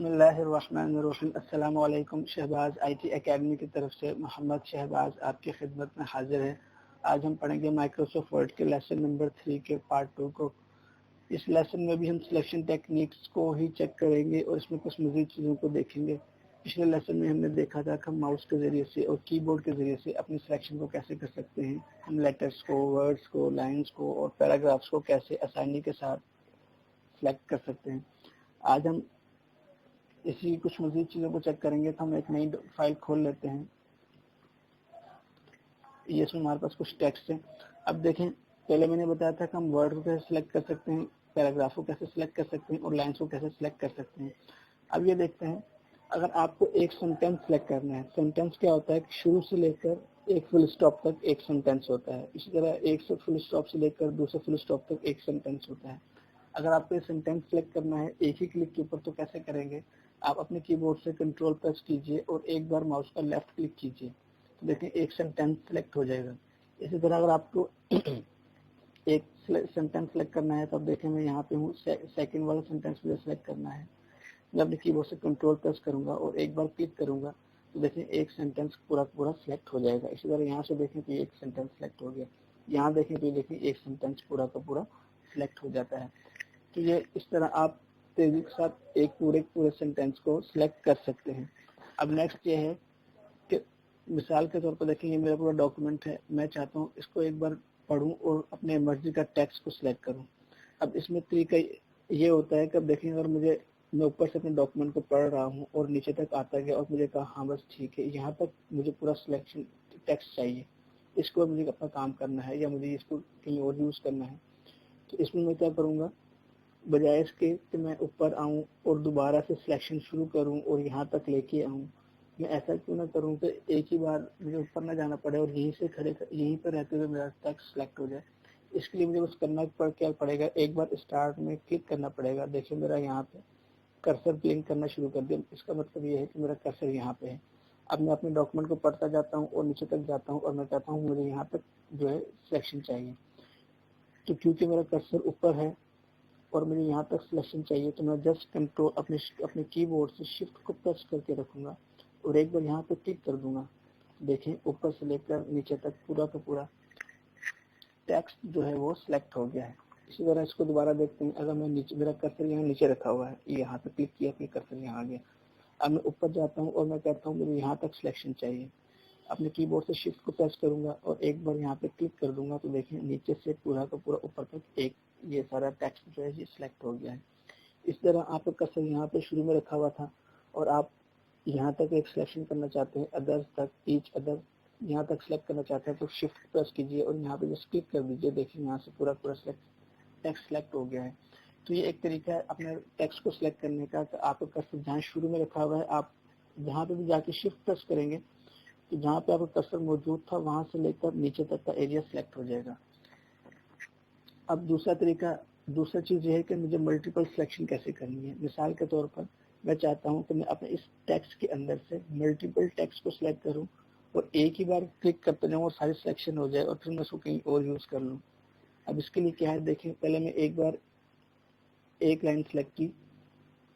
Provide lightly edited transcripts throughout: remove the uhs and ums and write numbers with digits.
बिस्मिल्लाहिर्रहमानिर्रहीम। अस्सलाम वालेकुम। शहबाज आईटी एकेडमी की तरफ से मोहम्मद शहबाज आपकी खिदमत में हाजिर है। आज हम पढ़ेंगे माइक्रोसॉफ्ट वर्ड के लेसन नंबर 3 के पार्ट 2 को। इस लेसन में भी हम सिलेक्शन टेक्निक्स को ही चेक करेंगे और इसमें कुछ मज़ीद चीज़ों को देखेंगे। पिछले लेसन में हमने देखा था कि हम माउस के ज़रिए से और कीबोर्ड के ज़रिए से अपनी सिलेक्शन को कैसे कर सकते हैं। हम लेटर्स को, वर्ड्स को, लाइन्स को और पैराग्राफ्स को कैसे आसानी के साथ सिलेक्ट कर सकते हैं। आज हम इसी कुछ मज़ीद चीज़ों को चेक करेंगे। तो हम एक नई फाइल खोल लेते हैं। ये इसमें हमारे पास कुछ टेक्स्ट है। अब देखें, पहले मैंने बताया था कि हम वर्ड को कैसे सिलेक्ट कर सकते हैं, पैराग्राफ को कैसे सिलेक्ट कर सकते हैं और लाइन्स को कैसे सिलेक्ट कर सकते हैं। अब ये देखते हैं, अगर आपको एक सेंटेंस सिलेक्ट करना है, सेंटेंस क्या होता है कि शुरू से लेकर एक फुल स्टॉप तक एक सेंटेंस होता है। इसी तरह एक से फुल स्टॉप से लेकर दूसरे फुल स्टॉप तक एक सेंटेंस होता है। अगर आपको ये सेंटेंस सिलेक्ट करना है एक ही क्लिक के ऊपर, तो कैसे करेंगे? आप अपने कीबोर्ड से कंट्रोल प्रेस कीजिए और एक बार माउस का लेफ्ट क्लिक कीजिए, तो देखिए एक सेंटेंस सिलेक्ट हो जाएगा। इसी तरह अगर आपको एक सेंटेंस सिलेक्ट करना है, तो अब देखें मैं यहाँ पे हूँ, सेकंड वाला सेंटेंस मुझे सिलेक्ट करना है। मैं अपने कीबोर्ड से कंट्रोल प्रेस करूंगा और एक बार क्लिक करूंगा, तो देखें एक सेंटेंस पूरा पूरा सिलेक्ट हो जाएगा। इसी तरह यहाँ से देखें तो एक सेंटेंस सिलेक्ट हो गया, यहाँ देखें तो देखें एक सेंटेंस पूरा का पूरा सिलेक्ट हो जाता है। तो ये इस तरह आप तेजी के साथ एक पूरे सेंटेंस को सिलेक्ट कर सकते हैं। अब नेक्स्ट ये है कि मिसाल के तौर पर देखें, ये मेरा पूरा डॉक्यूमेंट है। मैं चाहता हूँ इसको एक बार पढूं और अपने मर्जी का टेक्स्ट को सिलेक्ट करूं। अब इसमें तरीका ये होता है कि अब देखें, अगर मैं ऊपर से अपने डॉक्यूमेंट को पढ़ रहा हूँ और नीचे तक आता गया और मुझे कहा हाँ बस ठीक है, यहाँ तक मुझे पूरा सिलेक्शन टेक्स्ट चाहिए, इसको मुझे अपना काम करना है या मुझे इसको कहीं और यूज़ करना है, तो इसमें मैं क्या करूँगा, बजाय इसके कि मैं ऊपर आऊं और दोबारा से सिलेक्शन शुरू करूं और यहाँ तक लेके आऊं, मैं ऐसा क्यों ना करूं कि एक ही बार मुझे ऊपर ना जाना पड़े और यहीं पर रहते हुए मेरा टेक्स्ट सिलेक्ट हो जाए। इसके लिए मुझे कुछ करना क्या पड़ेगा, एक बार स्टार्ट में क्लिक करना पड़ेगा। देखिए मेरा यहाँ पे कर्सर ब्लिंक करना शुरू कर दिया। इसका मतलब ये है कि मेरा कर्सर यहाँ पे है। अब मैं अपने डॉक्यूमेंट को पढ़ता जाता हूँ और नीचे तक जाता हूँ और मैं कहता हूँ मुझे यहाँ तक जो है सिलेक्शन चाहिए। तो क्योंकि मेरा कर्सर ऊपर है और मुझे यहाँ तक सिलेक्शन चाहिए, तो मैं जस्ट कंट्रोल अपने कीबोर्ड से शिफ्ट को प्रेस करके रखूंगा और एक बार यहाँ पे क्लिक कर दूंगा। देखें ऊपर से लेकर नीचे तक पूरा का पूरा टेक्स्ट जो है वो सिलेक्ट हो गया है। इसी तरह इसको दोबारा देखते हैं। अगर मैं नीचे, मेरा कर्सर यहाँ नीचे रखा हुआ है, यहाँ पे क्लिक किया, फिर कर्सर यहाँ आ गया। अब मैं ऊपर जाता हूँ और मैं कहता हूँ मुझे यहाँ तक सिलेक्शन चाहिए। अपने कीबोर्ड से शिफ्ट को प्रेस करूंगा और एक बार यहाँ पे क्लिक कर दूंगा, तो देखिए नीचे से पूरा का पूरा ऊपर तक एक ये सारा टेक्स्ट जो है ये सिलेक्ट हो गया है। इस तरह आपका कर्सर यहाँ पे शुरू में रखा हुआ था और आप यहाँ तक एक सिलेक्शन करना चाहते हैं, अदर्स तक, ईच अदर यहाँ तक सिलेक्ट करना चाहते हैं, तो शिफ्ट प्रेस कीजिए और यहाँ पे जस्ट क्लिक कर दीजिए। देखिए यहाँ से पूरा पूरा टेक्स्ट सिलेक्ट हो गया है। तो ये एक तरीका है अपने टेक्स्ट को सिलेक्ट करने का। आपका कर्सर जहाँ शुरू में रखा हुआ है, आप जहाँ पे भी जाके शिफ्ट प्रेस करेंगे तो जहाँ पे आपका कर्सर मौजूद था वहां से लेकर नीचे तक का एरिया सिलेक्ट हो जाएगा। अब दूसरा चीज ये है कि मुझे मल्टीपल सिलेक्शन कैसे करनी है। मिसाल के तौर पर मैं चाहता हूं कि मैं अपने इस टेक्स्ट के अंदर से मल्टीपल टेक्स्ट को सिलेक्ट करूं और एक ही बार क्लिक करते जाऊं और सारी सिलेक्शन हो जाए और फिर मैं उसको कहीं और यूज कर लूं। अब इसके लिए क्या है, देखिए पहले मैं एक बार एक लाइन सिलेक्ट की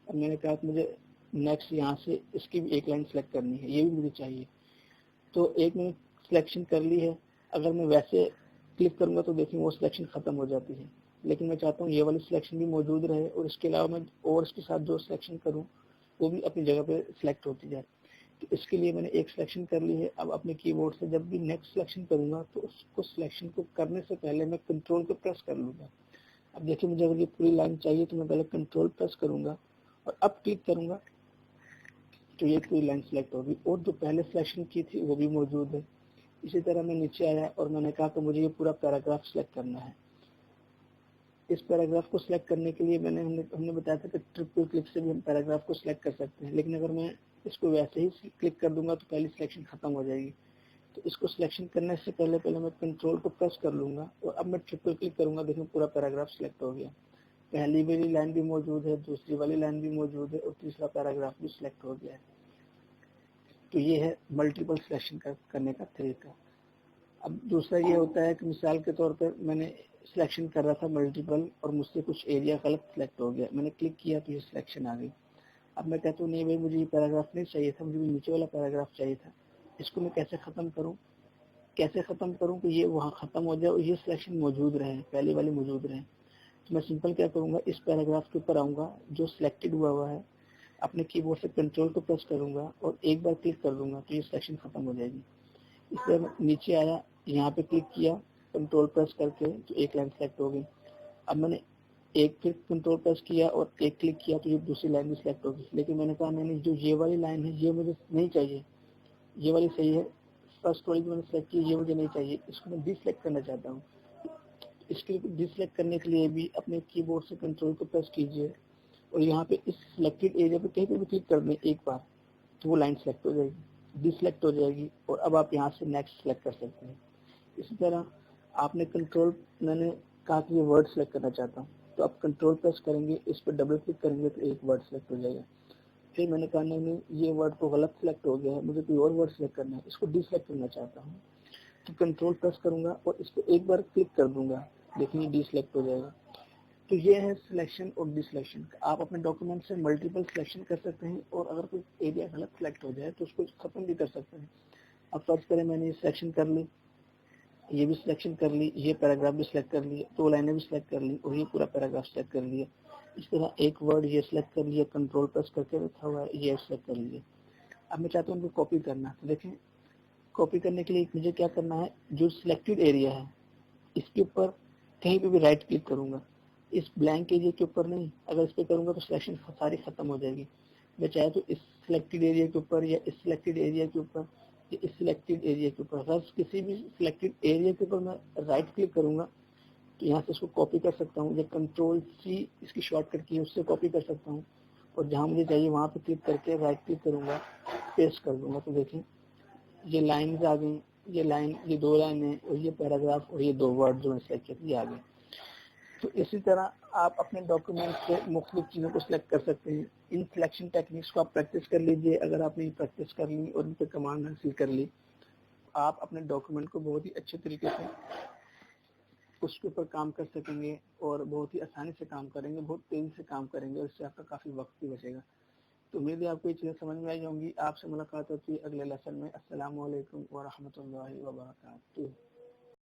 और मैंने कहा कि मुझे नेक्स्ट यहाँ से इसकी भी एक लाइन सिलेक्ट करनी है, ये भी मुझे चाहिए। तो एक मैंने सिलेक्शन कर ली है। अगर मैं वैसे क्लिक करूंगा तो देखिए वो सिलेक्शन खत्म हो जाती है, लेकिन मैं चाहता हूँ ये वाली सिलेक्शन भी मौजूद रहे और इसके अलावा मैं और इसके साथ जो सिलेक्शन करूँ वो भी अपनी जगह पे सिलेक्ट होती जाए। तो इसके लिए मैंने एक सिलेक्शन कर ली है। अब अपने कीबोर्ड से जब भी नेक्स्ट सिलेक्शन करूंगा तो उसको सिलेक्शन को करने से पहले मैं कंट्रोल को प्रेस कर लूंगा। अब देखिए मुझे अगर ये पूरी लाइन चाहिए तो मैं पहले कंट्रोल प्रेस करूंगा और अब क्लिक करूंगा तो ये पूरी लाइन सिलेक्ट होगी और जो पहले सिलेक्शन की थी वो भी मौजूद है। इसी तरह मैं नीचे आया और मैंने कहा कि मुझे ये पूरा पैराग्राफ सिलेक्ट करना है। इस पैराग्राफ को सिलेक्ट करने के लिए हमने बताया था कि ट्रिपल क्लिक से भी हम पैराग्राफ को सिलेक्ट कर सकते हैं, लेकिन अगर मैं इसको वैसे ही क्लिक कर दूंगा तो पहली सिलेक्शन खत्म हो जाएगी। तो इसको सिलेक्शन करने से पहले मैं कंट्रोल को प्रेस कर लूंगा और अब मैं ट्रिपल क्लिक करूंगा। देखिए पूरा पैराग्राफ सिलेक्ट हो गया। पहली वाली लाइन भी मौजूद है, दूसरी वाली लाइन भी मौजूद है और तीसरा पैराग्राफ भी सिलेक्ट हो गया है। तो ये है मल्टीपल सिलेक्शन करने का तरीका। अब दूसरा ये होता है कि मिसाल के तौर पर मैंने सिलेक्शन कर रहा था मल्टीपल और मुझसे कुछ एरिया गलत सिलेक्ट हो गया, मैंने क्लिक किया तो ये सिलेक्शन आ गई। अब मैं कहता हूँ नहीं भाई मुझे ये पैराग्राफ नहीं चाहिए था, मुझे नीचे वाला पैराग्राफ चाहिए था, इसको मैं कैसे खत्म करूँ कि ये वहाँ खत्म हो जाए और ये सिलेक्शन मौजूद रहे, पहले वाली मौजूद रहे। तो मैं सिंपल क्या करूँगा, इस पैराग्राफ के ऊपर आऊँगा जो सिलेक्टेड हुआ है, अपने कीबोर्ड से कंट्रोल को प्रेस करूँगा और एक बार क्लिक कर दूंगा तो ये सिलेक्शन खत्म हो जाएगी। इसलिए नीचे आया, यहाँ पे क्लिक किया कंट्रोल प्रेस करके तो एक लाइन सेलेक्ट हो गई। अब मैंने एक फिर कंट्रोल प्रेस किया और एक क्लिक किया तो ये दूसरी लाइन भी सिलेक्ट होगी। लेकिन मैंने कहा नहीं, जो ये वाली लाइन है ये मुझे नहीं चाहिए, ये वाली सही है, फर्स्ट वाली जो मैंने सेलेक्ट की ये मुझे नहीं चाहिए, इसको मैं डिसलेक्ट करना चाहता हूँ। इसके डिसलेक्ट करने के लिए भी अपने कीबोर्ड से कंट्रोल को प्रेस कीजिए और यहाँ पे इस सिलेक्टेड एरिया पे कहीं पे भी क्लिक कर दें एक बार तो वो लाइन सेलेक्ट हो जाएगी, डिसलेक्ट हो जाएगी और अब आप यहाँ से नेक्स्ट सेलेक्ट कर सकते हैं। इसी तरह आपने कंट्रोल, मैंने कहा कि ये वर्ड सेलेक्ट करना चाहता हूँ तो आप कंट्रोल प्रेस करेंगे, इस पर डबल क्लिक करेंगे तो एक वर्ड सेलेक्ट हो जाएगा। फिर मैंने कहा नहीं ये वर्ड तो गलत सेलेक्ट हो गया है, मुझे कोई और वर्ड सेलेक्ट करना है, इसको डिसलेक्ट करना चाहता हूँ तो कंट्रोल प्रेस करूंगा और इस पर एक बार क्लिक कर दूंगा, देखिए डिसलेक्ट हो जाएगा। तो ये है सिलेक्शन और डिसलेक्शन। आप अपने डॉक्यूमेंट से मल्टीपल सिलेक्शन कर सकते हैं और अगर कोई एरिया गलत सिलेक्ट हो जाए तो उसको खत्म भी कर सकते हैं। अब फर्ज करें मैंने ये सिलेक्शन कर ली, ये भी सिलेक्शन कर ली, ये पैराग्राफ भी सिलेक्ट कर लिए, 2 लाइनें भी सिलेक्ट कर ली और ये पूरा पैराग्राफ सिलेक्ट कर लिया। इस तरह एक वर्ड ये सिलेक्ट कर लिया, कंट्रोल प्रेस करके रखा हुआ है, ये सिलेक्ट कर लिया। अब मैं चाहता हूँ उनको कॉपी करना, तो देखें कॉपी करने के लिए मुझे क्या करना है, जो सिलेक्टेड एरिया है इसके ऊपर कहीं पे भी राइट क्लिक करूंगा, इस ब्लैंक एरिया के ऊपर नहीं, अगर इस पे करूंगा तो सिलेक्शन सारी खत्म हो जाएगी। मैं चाहे तो इस सिलेक्टेड एरिया के ऊपर या इस सिलेक्टेड एरिया के ऊपर या इस सिलेक्टेड एरिया के ऊपर, अगर किसी भी सिलेक्टेड एरिया के ऊपर मैं राइट क्लिक करूंगा तो यहाँ से इसको कॉपी कर सकता हूँ या कंट्रोल सी इसकी शॉर्टकट की है उससे कॉपी कर सकता हूँ और जहाँ मुझे चाहिए वहाँ पे क्लिक करके राइट क्लिक करूंगा, पेस्ट कर दूंगा तो देखें ये लाइन्स आ गई, ये लाइन, ये 2 लाइनें और ये पैराग्राफ और ये 2 वर्ड जो मैं सेलेक्ट किए ये आ गए। तो इसी तरह आप अपने डॉक्यूमेंट से मुख्तलिफ चीज़ों को सिलेक्ट कर सकते हैं। इन सिलेक्शन टेक्निक्स को आप प्रैक्टिस कर लीजिए। अगर आपने प्रैक्टिस कर ली और इन पर कमांड हासिल कर ली, आप अपने डॉक्यूमेंट को बहुत ही अच्छे तरीके से उसके ऊपर काम कर सकेंगे और बहुत ही आसानी से काम करेंगे, बहुत तेज़ी से काम करेंगे और इससे आपका काफ़ी वक्त भी बचेगा। तो उम्मीद है आपको ये चीज़ें समझ में आई होंगी। आपसे मुलाकात होती है अगले लेसन में। अस्सलाम वालेकुम व रहमतुल्लाहि व बरकातुहू।